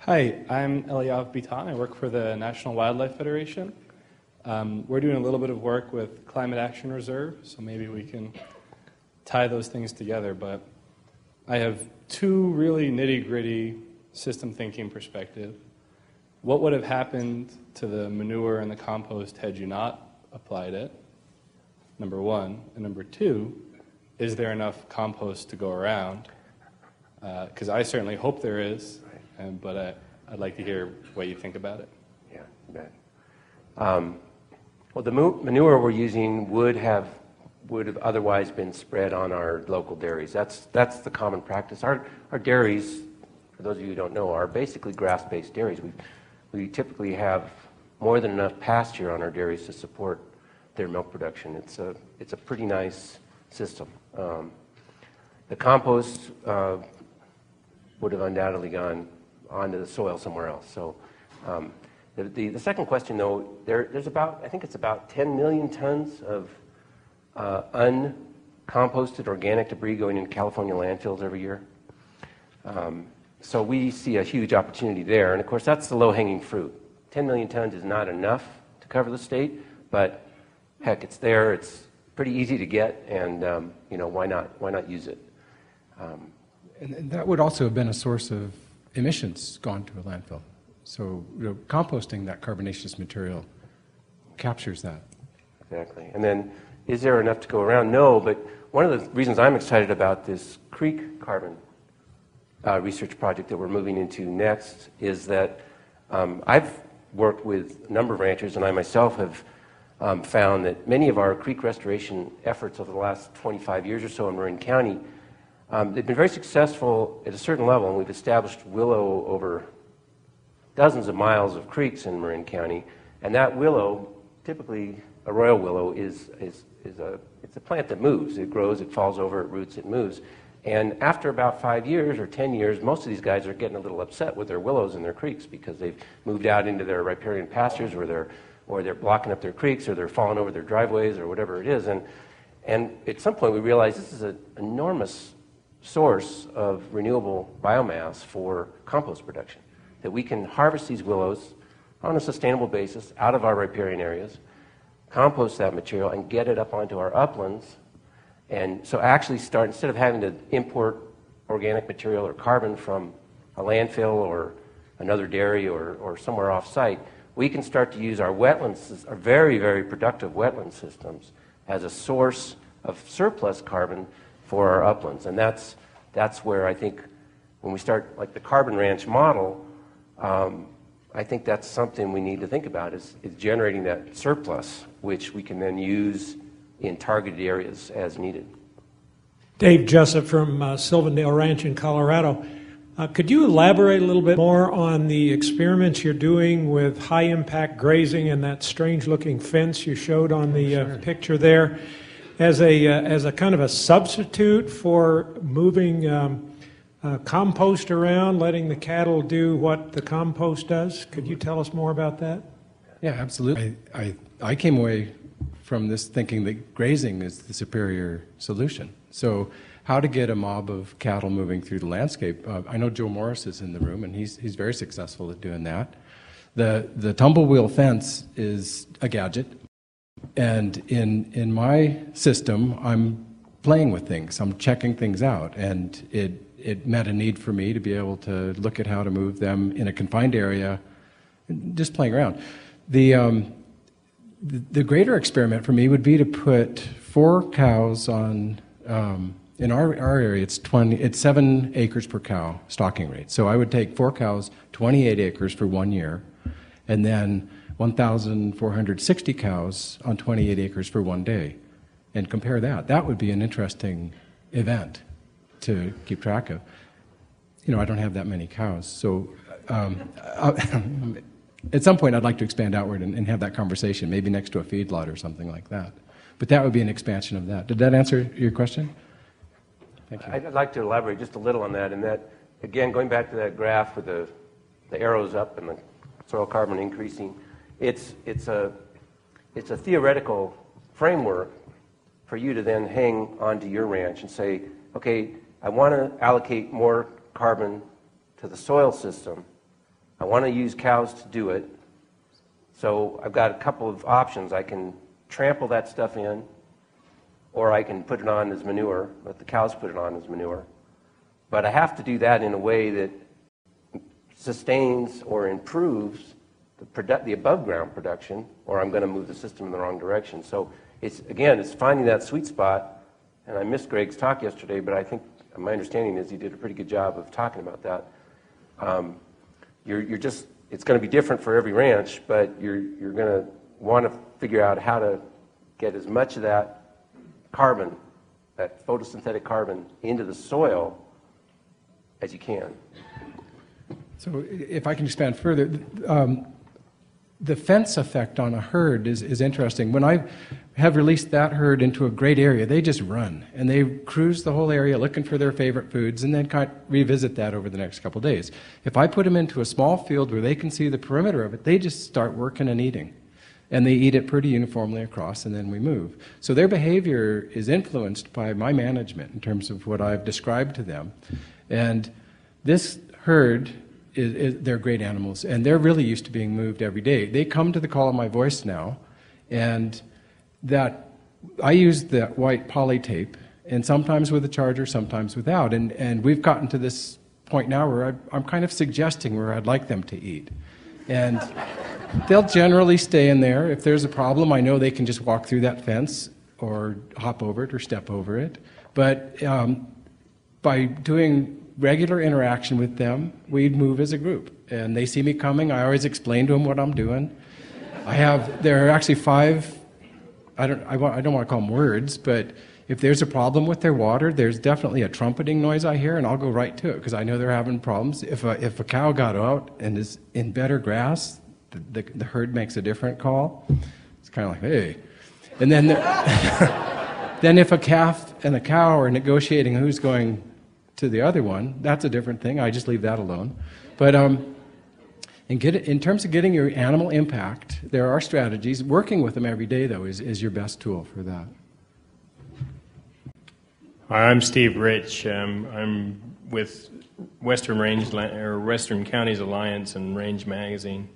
Hi, I'm Eliav Bitan. I work for the National Wildlife Federation. We're doing a little bit of work with Climate Action Reserve, so maybe we can tie those things together. But I have two really nitty-gritty system thinking perspectives. What would have happened to the manure and the compost had you not applied it? Number one. And number two, is there enough compost to go around? Because I certainly hope there is, but I'd like to hear what you think about it. Yeah, you bet. Well, the manure we're using would have otherwise been spread on our local dairies. That's the common practice. Our dairies, for those of you who don't know, are basically grass-based dairies. We typically have more than enough pasture on our dairies to support their milk production. It's a pretty nice system. The compost would have undoubtedly gone onto the soil somewhere else. So the second question, though, there's about, I think it's about 10 million tons of uncomposted organic debris going into California landfills every year. So we see a huge opportunity there. And of course, that's the low-hanging fruit. 10 million tons is not enough to cover the state, but heck, it's there. It's pretty easy to get, and why not use it? And that would also have been a source of emissions gone to a landfill. So composting that carbonaceous material captures that. Exactly. And then, is there enough to go around? No, but one of the reasons I'm excited about this Creque carbon research project that we're moving into next is that I've worked with a number of ranchers, and I myself have found that many of our creek restoration efforts over the last 25 years or so in Marin County, they've been very successful at a certain level, and we've established willow over dozens of miles of creeks in Marin County, and that willow, typically a royal willow, it's a plant that moves. It grows, it falls over, it roots, it moves. And after about 5 years or 10 years, most of these guys are getting a little upset with their willows in their creeks because they've moved out into their riparian pastures, or they're blocking up their creeks, or they're falling over their driveways, or whatever it is. And at some point we realized this is an enormous source of renewable biomass for compost production, that we can harvest these willows on a sustainable basis out of our riparian areas, compost that material, and get it up onto our uplands. And so actually start, instead of having to import organic material or carbon from a landfill or another dairy or somewhere off-site, we can start to use our wetlands, our very, very productive wetland systems, as a source of surplus carbon for our uplands. And that's where I think when we start, like the carbon ranch model, I think that's something we need to think about, is generating that surplus, which we can then use in targeted areas as needed. Dave Jessup from Sylvandale Ranch in Colorado. Could you elaborate a little bit more on the experiments you're doing with high-impact grazing and that strange-looking fence you showed on the picture there, as a kind of a substitute for moving compost around, letting the cattle do what the compost does? Could you tell us more about that? Yeah, absolutely. I came away from this thinking that grazing is the superior solution. So how to get a mob of cattle moving through the landscape. I know Joe Morris is in the room, and he's very successful at doing that. The tumble wheel fence is a gadget, and in my system, I'm playing with things. I'm checking things out, and it met a need for me to be able to look at how to move them in a confined area, just playing around. The greater experiment for me would be to put 4 cows on, in our area it's 7 acres per cow stocking rate. So I would take 4 cows, 28 acres for 1 year, and then 1,460 cows on 28 acres for 1 day, and compare that. That would be an interesting event to keep track of. I don't have that many cows, so at some point I'd like to expand outward and have that conversation, maybe next to a feedlot or something like that. But that would be an expansion of that. Did that answer your question? Thank you. I'd like to elaborate just a little on that, and that, again, going back to that graph with the arrows up and the soil carbon increasing, it's a theoretical framework for you to then hang onto your ranch and say, okay, I want to allocate more carbon to the soil system I want to use cows to do it. So I've got a couple of options. I can trample that stuff in, or I can put it on as manure, let the cows put it on as manure. But I have to do that in a way that sustains or improves the above ground production, or I'm going to move the system in the wrong direction. So it's finding that sweet spot. And I missed Greg's talk yesterday, but I think my understanding is he did a pretty good job of talking about that. It's going to be different for every ranch, but you're going to want to figure out how to get as much of that carbon, that photosynthetic carbon, into the soil as you can. So if I can expand further, the fence effect on a herd is interesting. When I have released that herd into a great area, they just run, and they cruise the whole area looking for their favorite foods, and then kind of revisit that over the next couple of days. If I put them into a small field where they can see the perimeter of it, they just start working and eating. And they eat it pretty uniformly across, and then we move. So their behavior is influenced by my management in terms of what I've described to them. And this herd, they're great animals, and they're really used to being moved every day. They come to the call of my voice now, and that I use that white poly tape, and sometimes with a charger, sometimes without. And we've gotten to this point now where I'm kind of suggesting where I'd like them to eat. And they'll generally stay in there. If there's a problem, I know they can just walk through that fence or hop over it or step over it. But by doing regular interaction with them, we'd move as a group. And they see me coming. I always explain to them what I'm doing. There are actually 5, I don't want to call them words, but if there's a problem with their water, there's definitely a trumpeting noise I hear, and I'll go right to it because I know they're having problems. If a cow got out and is in better grass, the herd makes a different call. It's kind of like, hey. And then, then if a calf and a cow are negotiating who's going to the other one, that's a different thing. I just leave that alone. But in terms of getting your animal impact, there are strategies. Working with them every day, though, is your best tool for that. Hi, I'm Steve Rich. I'm with Western Counties Alliance and Range Magazine.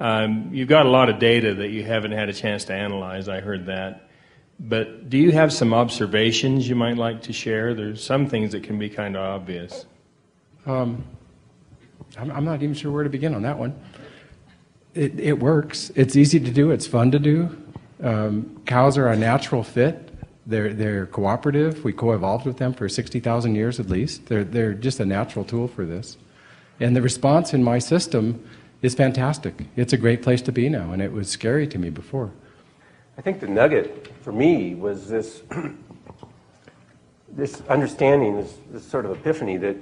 You've got a lot of data that you haven't had a chance to analyze. I heard that. But do you have some observations you might like to share? There's some things that can be kind of obvious. I'm not even sure where to begin on that one. It works. It's easy to do. It's fun to do. Cows are a natural fit. They're cooperative. We co-evolved with them for 60,000 years at least. They're just a natural tool for this. And the response in my system is fantastic. It's a great place to be now, and it was scary to me before. I think the nugget for me was this understanding, this sort of epiphany that,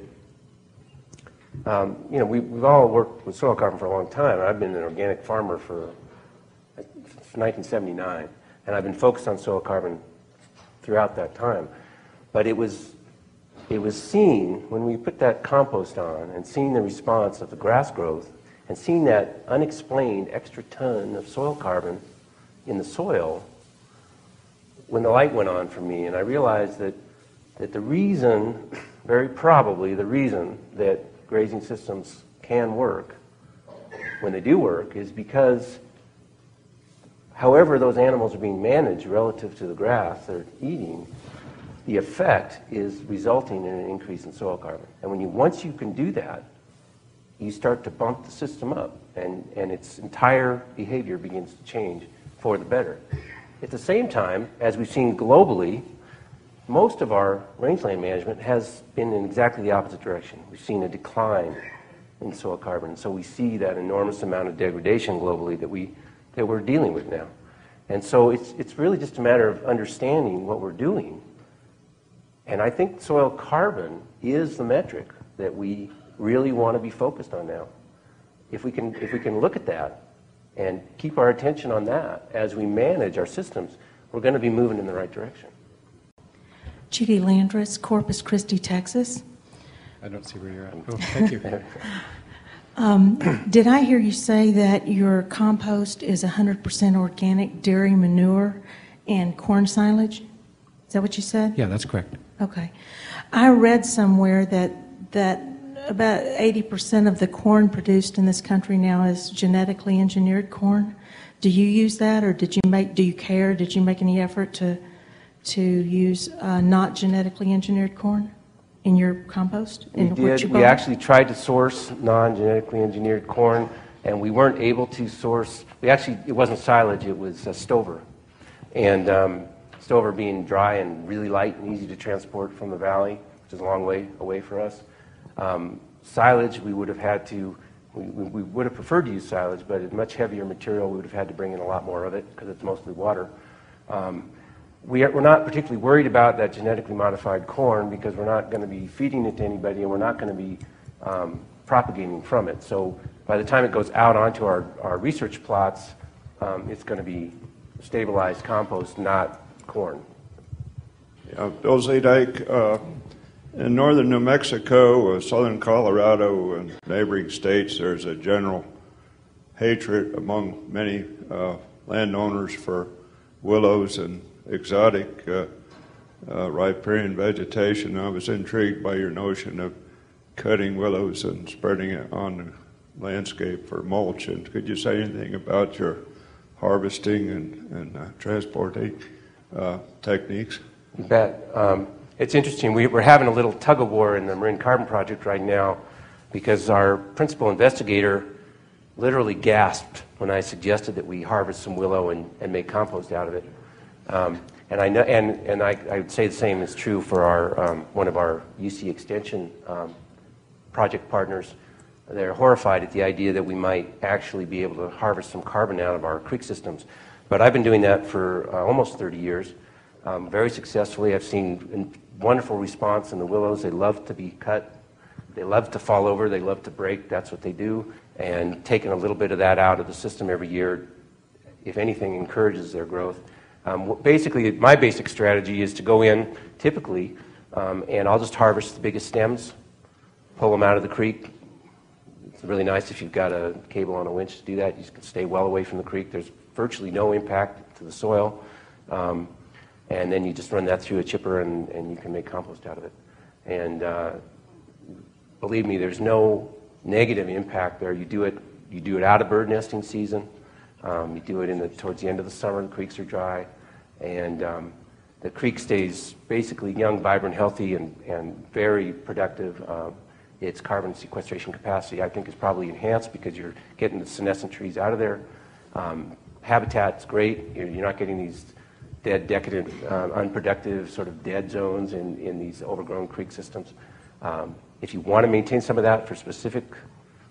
we've all worked with soil carbon for a long time. I've been an organic farmer since 1979, and I've been focused on soil carbon throughout that time. But it was seen when we put that compost on and seeing the response of the grass growth and seeing that unexplained extra ton of soil carbon in the soil, when the light went on for me, and I realized that the reason, very probably the reason that grazing systems can work, when they do work, is because however those animals are being managed relative to the grass they're eating, the effect is resulting in an increase in soil carbon. And once you can do that, you start to bump the system up, and its entire behavior begins to change for the better. At the same time, as we've seen globally, most of our rangeland management has been in exactly the opposite direction. We've seen a decline in soil carbon, so we see that enormous amount of degradation globally that we're dealing with now. And so it's really just a matter of understanding what we're doing. And I think soil carbon is the metric that we really want to be focused on now. If we can look at that and keep our attention on that as we manage our systems, we're going to be moving in the right direction. Judy Landris, Corpus Christi, Texas. I don't see where you're at. Oh, thank you. Did I hear you say that your compost is 100% organic dairy manure and corn silage? Is that what you said? Yeah, that's correct. Okay. I read somewhere that about 80% of the corn produced in this country now is genetically engineered corn. Do you use that, or do you care? Did you make any effort to use not genetically engineered corn in your compost? We did. We actually tried to source non-genetically engineered corn, and we weren't able to source. It wasn't silage; it was stover, and stover being dry and really light and easy to transport from the valley, which is a long way away for us. Silage, we would have had to. We would have preferred to use silage, but it's much heavier material. We would have had to bring in a lot more of it because it's mostly water. We're not particularly worried about that genetically modified corn because we're not going to be feeding it to anybody, and we're not going to be propagating from it. So by the time it goes out onto our research plots, it's going to be stabilized compost, not corn. Yeah, Bill Zadek, in northern New Mexico, southern Colorado, and neighboring states, there's a general hatred among many landowners for willows and exotic riparian vegetation. I was intrigued by your notion of cutting willows and spreading it on the landscape for mulch. And could you say anything about your harvesting and transporting techniques? You bet. It's interesting. We're having a little tug of war in the Marin Carbon Project right now because our principal investigator literally gasped when I suggested that we harvest some willow and make compost out of it. And I know, and I would say the same is true for our one of our UC Extension project partners. They're horrified at the idea that we might actually be able to harvest some carbon out of our creek systems. But I've been doing that for almost 30 years, very successfully. I've seen wonderful response in the willows. They love to be cut. They love to fall over. They love to break. That's what they do. And taking a little bit of that out of the system every year, if anything, encourages their growth. Basically, my basic strategy is to go in, typically, and I'll just harvest the biggest stems, pull them out of the creek. It's really nice if you've got a cable on a winch to do that. You can stay well away from the creek. There's virtually no impact to the soil. And then you just run that through a chipper and you can make compost out of it. And believe me, there's no negative impact there. You do it out of bird nesting season. You do it towards the end of the summer. The creeks are dry, and the creek stays basically young, vibrant, healthy, and very productive. Its carbon sequestration capacity, I think, is probably enhanced because you're getting the senescent trees out of there. Habitat's great. You're not getting these dead, decadent, unproductive sort of dead zones in these overgrown creek systems. If you want to maintain some of that for specific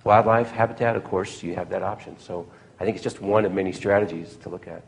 wildlife habitat, of course, you have that option. So I think it's just one of many strategies to look at.